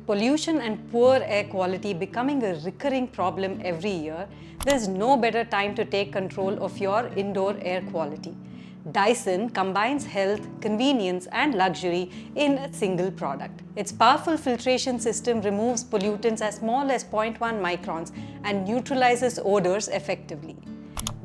pollution and poor air quality becoming a recurring problem every year, there's no better time to take control of your indoor air quality. Dyson combines health, convenience and luxury in a single product. Its powerful filtration system removes pollutants as small as 0.1 microns and neutralizes odors effectively.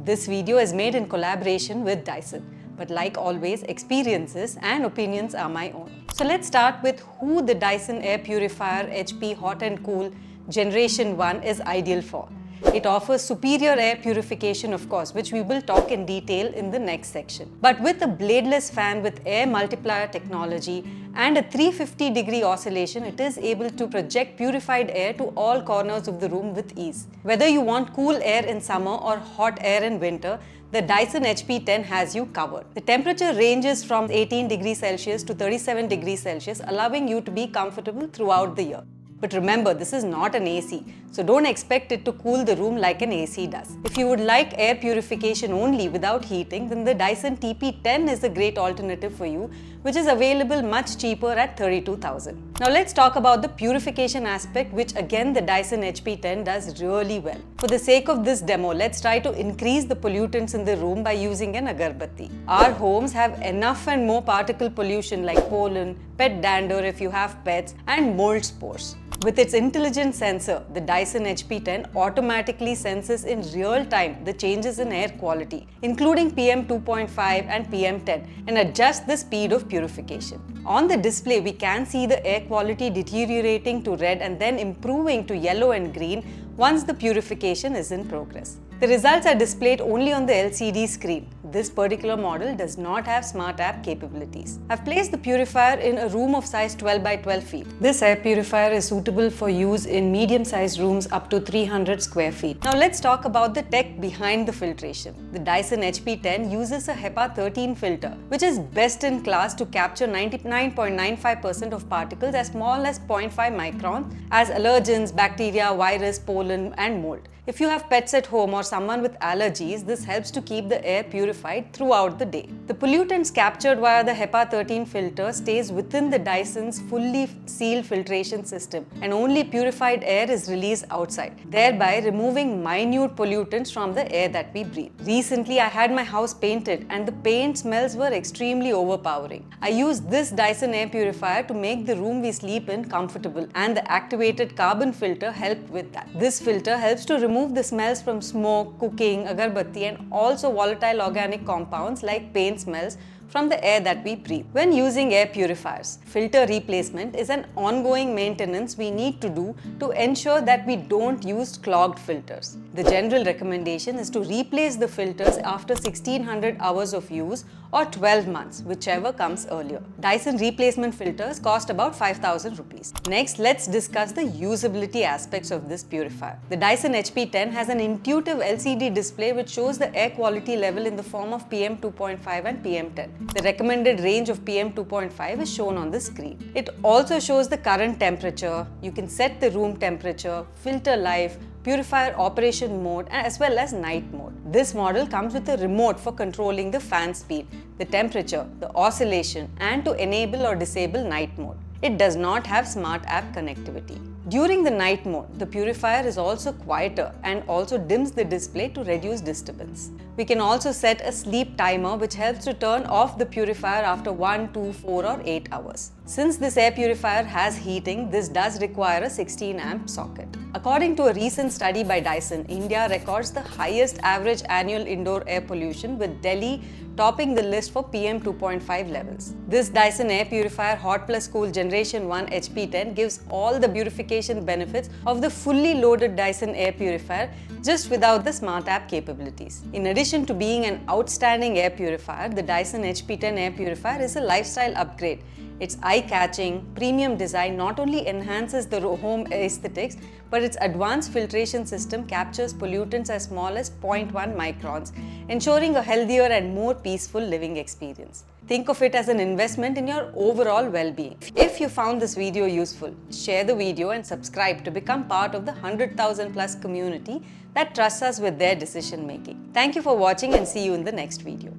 This video is made in collaboration with Dyson, but like always, experiences and opinions are my own. So let's start with who the Dyson Air Purifier HP Hot+Cool Generation 1 is ideal for. It offers superior air purification, of course, which we will talk in detail in the next section. But with a bladeless fan with air multiplier technology and a 350-degree oscillation, it is able to project purified air to all corners of the room with ease. Whether you want cool air in summer or hot air in winter, the Dyson HP10 has you covered. The temperature ranges from 18 degrees Celsius to 37 degrees Celsius, allowing you to be comfortable throughout the year. But remember, this is not an AC, so don't expect it to cool the room like an AC does. If you would like air purification only without heating, then the Dyson TP10 is a great alternative for you, which is available much cheaper at $32,000. Now let's talk about the purification aspect, which again the Dyson HP10 does really well. For the sake of this demo, let's try to increase the pollutants in the room by using an agarbatti. Our homes have enough and more particle pollution like pollen, pet dander if you have pets, and mold spores. With its intelligent sensor, the Dyson HP10 automatically senses in real time the changes in air quality, including PM 2.5 and PM 10, and adjusts the speed of purification. On the display, we can see the air quality deteriorating to red and then improving to yellow and green once the purification is in progress. The results are displayed only on the LCD screen. This particular model does not have smart app capabilities. I've placed the purifier in a room of size 12 by 12 feet. This air purifier is suitable for use in medium-sized rooms up to 300 square feet. Now let's talk about the tech behind the filtration. The Dyson HP10 uses a HEPA 13 filter, which is best in class to capture 99.95% of particles as small as 0.5 microns as allergens, bacteria, virus, pollen and mold. If you have pets at home or someone with allergies, this helps to keep the air purified throughout the day. The pollutants captured via the HEPA 13 filter stays within the Dyson's fully sealed filtration system, and only purified air is released outside, thereby removing minute pollutants from the air that we breathe. Recently, I had my house painted and the paint smells were extremely overpowering. I used this Dyson air purifier to make the room we sleep in comfortable, and the activated carbon filter helped with that. This filter helps to remove the smells from smoke, cooking, agarbatti and also volatile organic compounds like paint smells from the air that we breathe. When using air purifiers, filter replacement is an ongoing maintenance we need to do to ensure that we don't use clogged filters. The general recommendation is to replace the filters after 1600 hours of use or 12 months, whichever comes earlier. Dyson replacement filters cost about 5,000 rupees. Next, let's discuss the usability aspects of this purifier. The Dyson HP10 has an intuitive LCD display which shows the air quality level in the form of PM 2.5 and PM 10. The recommended range of PM 2.5 is shown on the screen. It also shows the current temperature. You can set the room temperature, filter life, purifier operation mode as well as night mode. This model comes with a remote for controlling the fan speed, the temperature, the oscillation and to enable or disable night mode. It does not have smart app connectivity. During the night mode, the purifier is also quieter and also dims the display to reduce disturbance. We can also set a sleep timer which helps to turn off the purifier after 1, 2, 4 or 8 hours. Since this air purifier has heating, this does require a 16 amp socket. According to a recent study by Dyson, India records the highest average annual indoor air pollution, with Delhi topping the list for PM 2.5 levels. This Dyson Air Purifier Hot+Cool Generation 1 HP10 gives all the purification benefits of the fully loaded Dyson Air Purifier just without the smart app capabilities. In addition to being an outstanding air purifier, the Dyson HP10 Air Purifier is a lifestyle upgrade. Its eye-catching, premium design not only enhances the home aesthetics, but its advanced filtration system captures pollutants as small as 0.1 microns, ensuring a healthier and more peaceful living experience. Think of it as an investment in your overall well-being. If you found this video useful, share the video and subscribe to become part of the 100,000 plus community that trusts us with their decision making. Thank you for watching and see you in the next video.